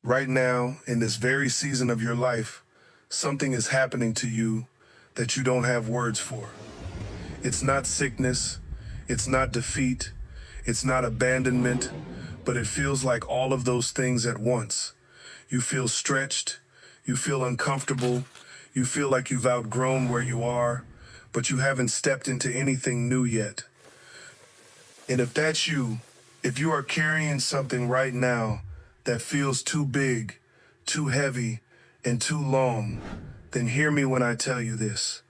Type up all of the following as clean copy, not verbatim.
Right now, in this very season of your life, something is happening to you that you don't have words for. It's not sickness, it's not defeat, it's not abandonment, but it feels like all of those things at once. You feel stretched, you feel uncomfortable, you feel like you've outgrown where you are, but you haven't stepped into anything new yet. And if that's you, if you are carrying something right now that feels too big, too heavy, and too long, then hear me when I tell you this.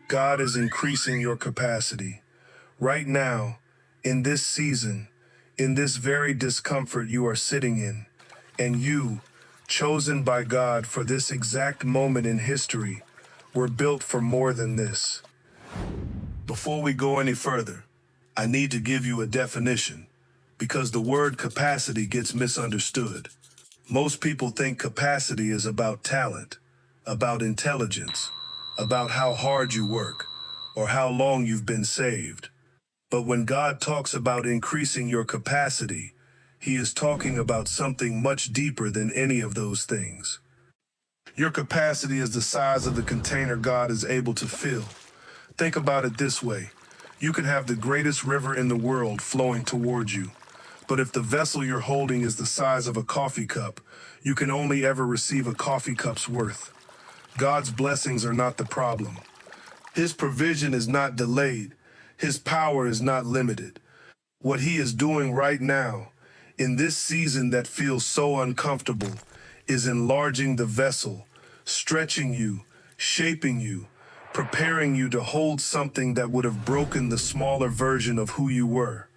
God is increasing your capacity. Right now, in this season, in this very discomfort you are sitting in, and you, chosen by God for this exact moment in history, were built for more than this. Before we go any further, I need to give you a definition, because the word capacity gets misunderstood. Most people think capacity is about talent, about intelligence, about how hard you work, or how long you've been saved. But when God talks about increasing your capacity, He is talking about something much deeper than any of those things. Your capacity is the size of the container God is able to fill. Think about it this way. You could have the greatest river in the world flowing towards you, but if the vessel you're holding is the size of a coffee cup, you can only ever receive a coffee cup's worth. God's blessings are not the problem. His provision is not delayed. His power is not limited. What He is doing right now, in this season that feels so uncomfortable, is enlarging the vessel, stretching you, shaping you, preparing you to hold something that would have broken the smaller version of who you were.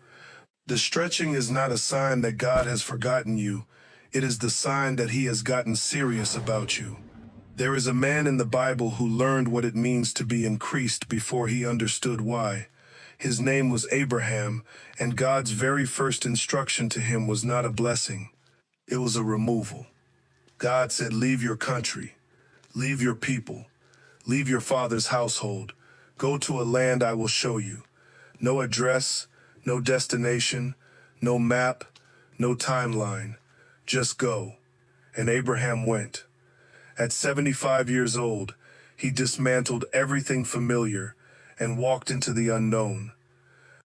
The stretching is not a sign that God has forgotten you. It is the sign that He has gotten serious about you. There is a man in the Bible who learned what it means to be increased before he understood why. His name was Abraham, and God's very first instruction to him was not a blessing. It was a removal. God said, "Leave your country, leave your people, leave your father's household, go to a land I will show you." No address, no destination, no map, no timeline. Just go. And Abraham went. At 75 years old, he dismantled everything familiar and walked into the unknown.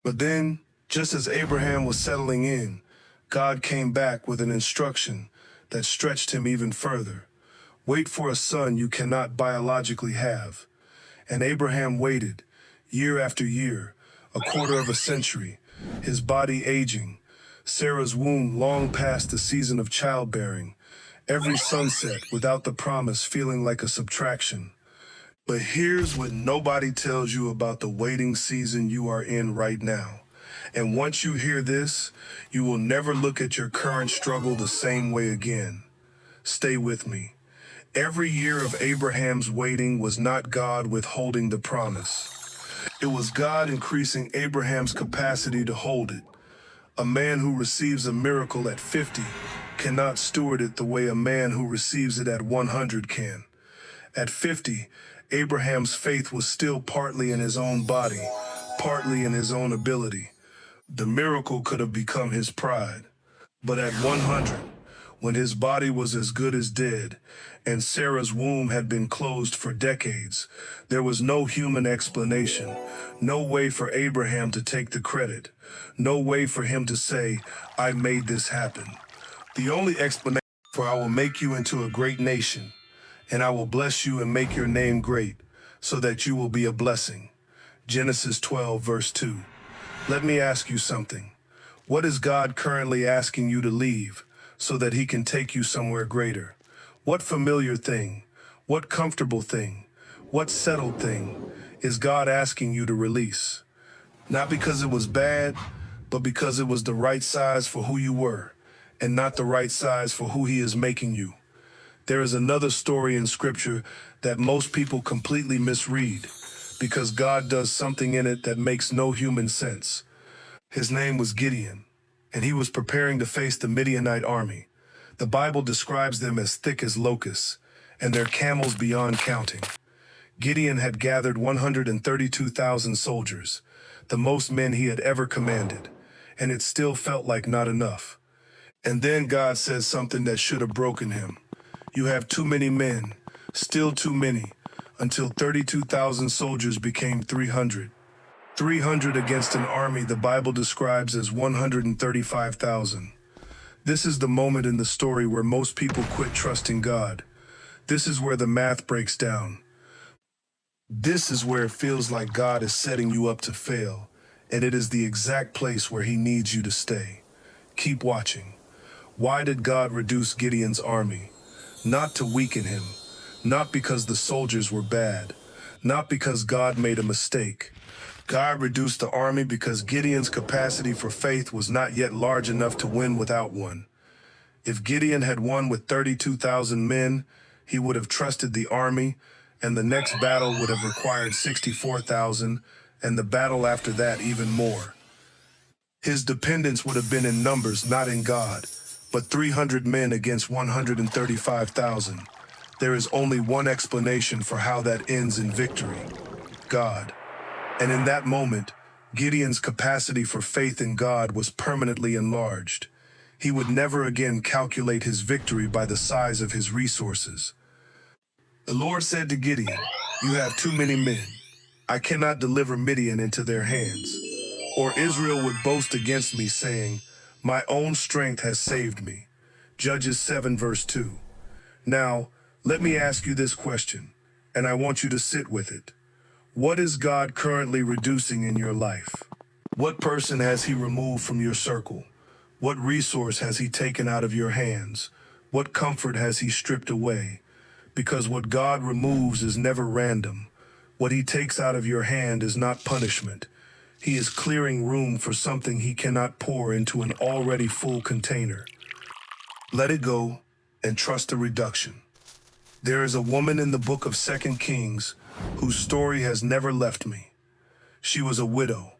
But then, just as Abraham was settling in, God came back with an instruction that stretched him even further. Wait for a son you cannot biologically have. And Abraham waited, year after year, a quarter of a century, his body aging, Sarah's womb long past the season of childbearing, every sunset without the promise feeling like a subtraction. But here's what nobody tells you about the waiting season you are in right now. And once you hear this, you will never look at your current struggle the same way again. Stay with me. Every year of Abraham's waiting was not God withholding the promise. It was God increasing Abraham's capacity to hold it. A man who receives a miracle at 50 cannot steward it the way a man who receives it at 100 can. At 50, Abraham's faith was still partly in his own body, partly in his own ability. The miracle could have become his pride. But at 100, when his body was as good as dead, and Sarah's womb had been closed for decades, there was no human explanation, no way for Abraham to take the credit, no way for him to say, "I made this happen." The only explanation for "I will make you into a great nation, and I will bless you and make your name great, so that you will be a blessing." Genesis 12, verse 2. Let me ask you something. What is God currently asking you to leave so that He can take you somewhere greater? What familiar thing, what comfortable thing, what settled thing is God asking you to release? Not because it was bad, but because it was the right size for who you were, and not the right size for who He is making you. There is another story in Scripture that most people completely misread, because God does something in it that makes no human sense. His name was Gideon, and he was preparing to face the Midianite army. The Bible describes them as thick as locusts, and their camels beyond counting. Gideon had gathered 132,000 soldiers, the most men he had ever commanded, and it still felt like not enough. And then God says something that should have broken him. You have too many men, still too many, until 32,000 soldiers became 300. 300 against an army the Bible describes as 135,000. This is the moment in the story where most people quit trusting God. This is where the math breaks down. This is where it feels like God is setting you up to fail, and it is the exact place where he needs you to stay. Keep watching. Why did God reduce Gideon's army? Not to weaken him, not because the soldiers were bad, not because God made a mistake. God reduced the army because Gideon's capacity for faith was not yet large enough to win without one. If Gideon had won with 32,000 men, he would have trusted the army, and the next battle would have required 64,000, and the battle after that even more. His dependence would have been in numbers, not in God, but 300 men against 135,000. There is only one explanation for how that ends in victory: God. And in that moment, Gideon's capacity for faith in God was permanently enlarged. He would never again calculate his victory by the size of his resources. The Lord said to Gideon, "You have too many men. I cannot deliver Midian into their hands. Or Israel would boast against me, saying, 'My own strength has saved me.'" Judges 7 verse 2. Now, let me ask you this question, and I want you to sit with it. What is God currently reducing in your life? What person has he removed from your circle? What resource has he taken out of your hands? What comfort has he stripped away? Because what God removes is never random. What he takes out of your hand is not punishment. He is clearing room for something he cannot pour into an already full container. Let it go and trust the reduction. There is a woman in the book of 2 Kings whose story has never left me. She was a widow,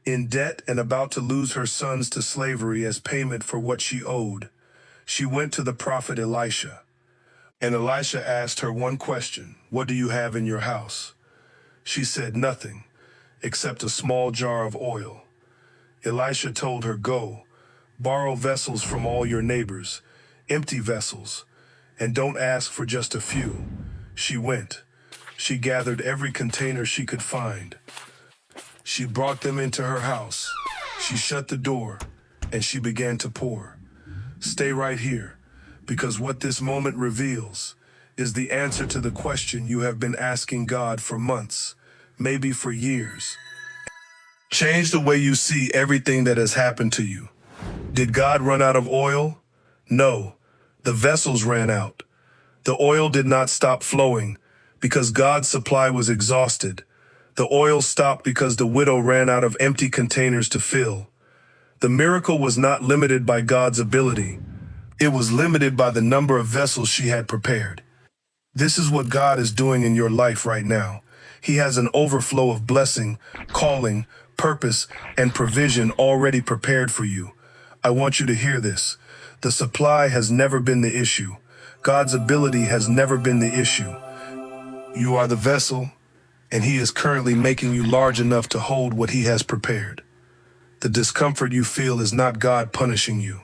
in debt and about to lose her sons to slavery as payment for what she owed. She went to the prophet Elisha, and Elisha asked her one question: "What do you have in your house?" She said, "Nothing, except a small jar of oil." Elisha told her, "Go, borrow vessels from all your neighbors, empty vessels, and don't ask for just a few." She went. She gathered every container she could find. She brought them into her house. She shut the door, and she began to pour. Stay right here, because what this moment reveals is the answer to the question you have been asking God for months, maybe for years. Change the way you see everything that has happened to you. Did God run out of oil? No, the vessels ran out. The oil did not stop flowing because God's supply was exhausted. The oil stopped because the widow ran out of empty containers to fill. The miracle was not limited by God's ability. It was limited by the number of vessels she had prepared. This is what God is doing in your life right now. He has an overflow of blessing, calling, purpose, and provision already prepared for you. I want you to hear this. The supply has never been the issue. God's ability has never been the issue. You are the vessel, and he is currently making you large enough to hold what he has prepared. The discomfort you feel is not God punishing you.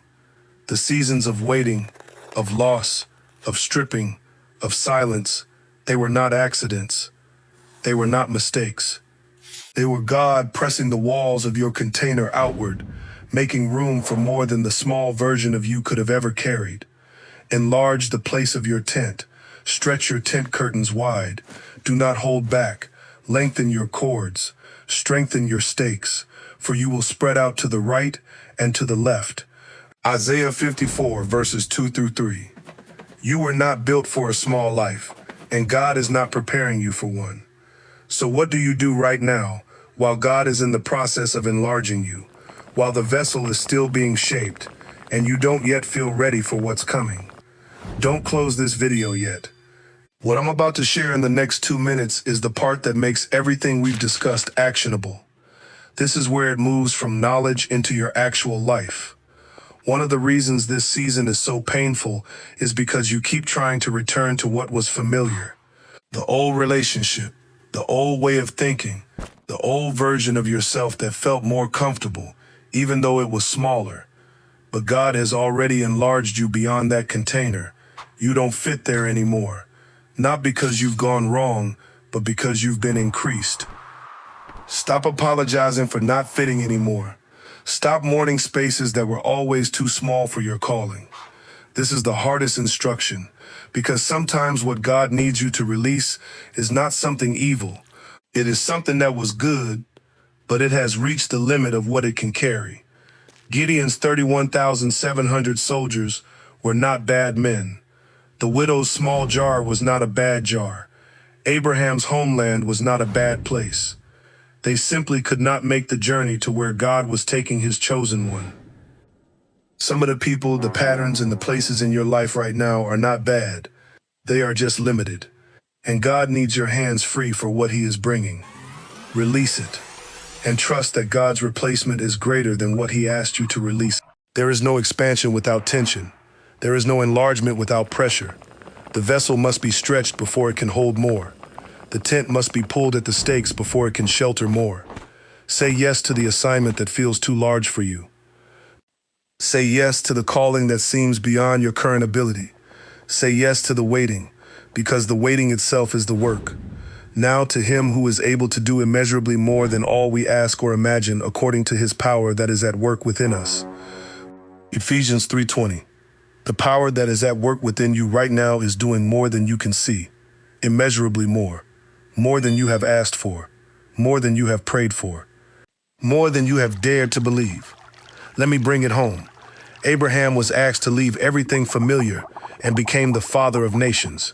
The seasons of waiting, of loss, of stripping, of silence, they were not accidents. They were not mistakes. They were God pressing the walls of your container outward, making room for more than the small version of you could have ever carried. Enlarge the place of your tent. Stretch your tent curtains wide. Do not hold back. Lengthen your cords. Strengthen your stakes, for you will spread out to the right and to the left. Isaiah 54 verses 2 through 3. You were not built for a small life, and God is not preparing you for one. So what do you do right now while God is in the process of enlarging you, while the vessel is still being shaped, and you don't yet feel ready for what's coming? Don't close this video yet. What I'm about to share in the next 2 minutes is the part that makes everything we've discussed actionable. This is where it moves from knowledge into your actual life. One of the reasons this season is so painful is because you keep trying to return to what was familiar. The old relationship, the old way of thinking, the old version of yourself that felt more comfortable, even though it was smaller. But God has already enlarged you beyond that container. You don't fit there anymore. Not because you've gone wrong, but because you've been increased. Stop apologizing for not fitting anymore. Stop mourning spaces that were always too small for your calling. This is the hardest instruction, because sometimes what God needs you to release is not something evil. It is something that was good, but it has reached the limit of what it can carry. Gideon's 31,700 soldiers were not bad men. The widow's small jar was not a bad jar. Abraham's homeland was not a bad place. They simply could not make the journey to where God was taking his chosen one. Some of the people, the patterns, and the places in your life right now are not bad. They are just limited. And God needs your hands free for what he is bringing. Release it. And trust that God's replacement is greater than what he asked you to release. There is no expansion without tension. There is no enlargement without pressure. The vessel must be stretched before it can hold more. The tent must be pulled at the stakes before it can shelter more. Say yes to the assignment that feels too large for you. Say yes to the calling that seems beyond your current ability. Say yes to the waiting, because the waiting itself is the work. Now to him who is able to do immeasurably more than all we ask or imagine according to his power that is at work within us. Ephesians 3:20. The power that is at work within you right now is doing more than you can see, immeasurably more than you have asked for, more than you have prayed for, more than you have dared to believe. Let me bring it home. Abraham was asked to leave everything familiar and became the father of nations.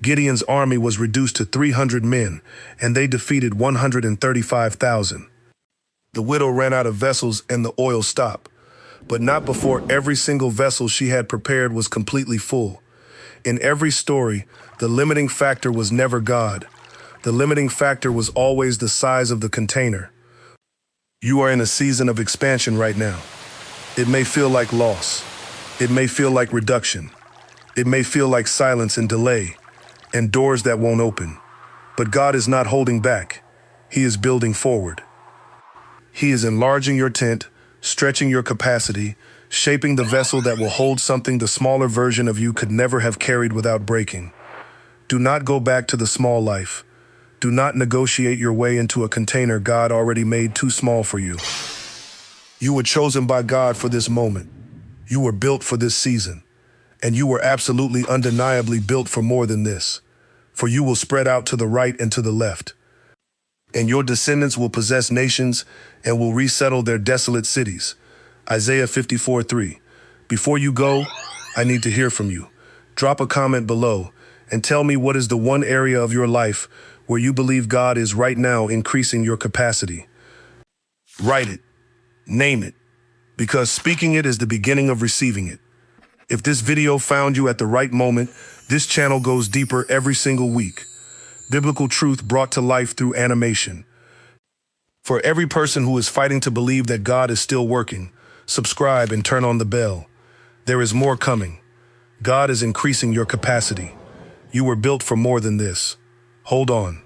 Gideon's army was reduced to 300 men, and they defeated 135,000. The widow ran out of vessels and the oil stopped, but not before every single vessel she had prepared was completely full. In every story, the limiting factor was never God. The limiting factor was always the size of the container. You are in a season of expansion right now. It may feel like loss. It may feel like reduction. It may feel like silence and delay, and doors that won't open. But God is not holding back. He is building forward. He is enlarging your tent, stretching your capacity, shaping the vessel that will hold something the smaller version of you could never have carried without breaking. Do not go back to the small life. Do not negotiate your way into a container God already made too small for you. You were chosen by God for this moment. You were built for this season. And you were absolutely undeniably built for more than this. For you will spread out to the right and to the left. And your descendants will possess nations and will resettle their desolate cities. Isaiah 54:3. Before you go, I need to hear from you. Drop a comment below and tell me what is the one area of your life where you believe God is right now increasing your capacity. Write it. Name it. Because speaking it is the beginning of receiving it. If this video found you at the right moment, this channel goes deeper every single week. Biblical truth brought to life through animation. For every person who is fighting to believe that God is still working, subscribe and turn on the bell. There is more coming. God is increasing your capacity. You were built for more than this. Hold on.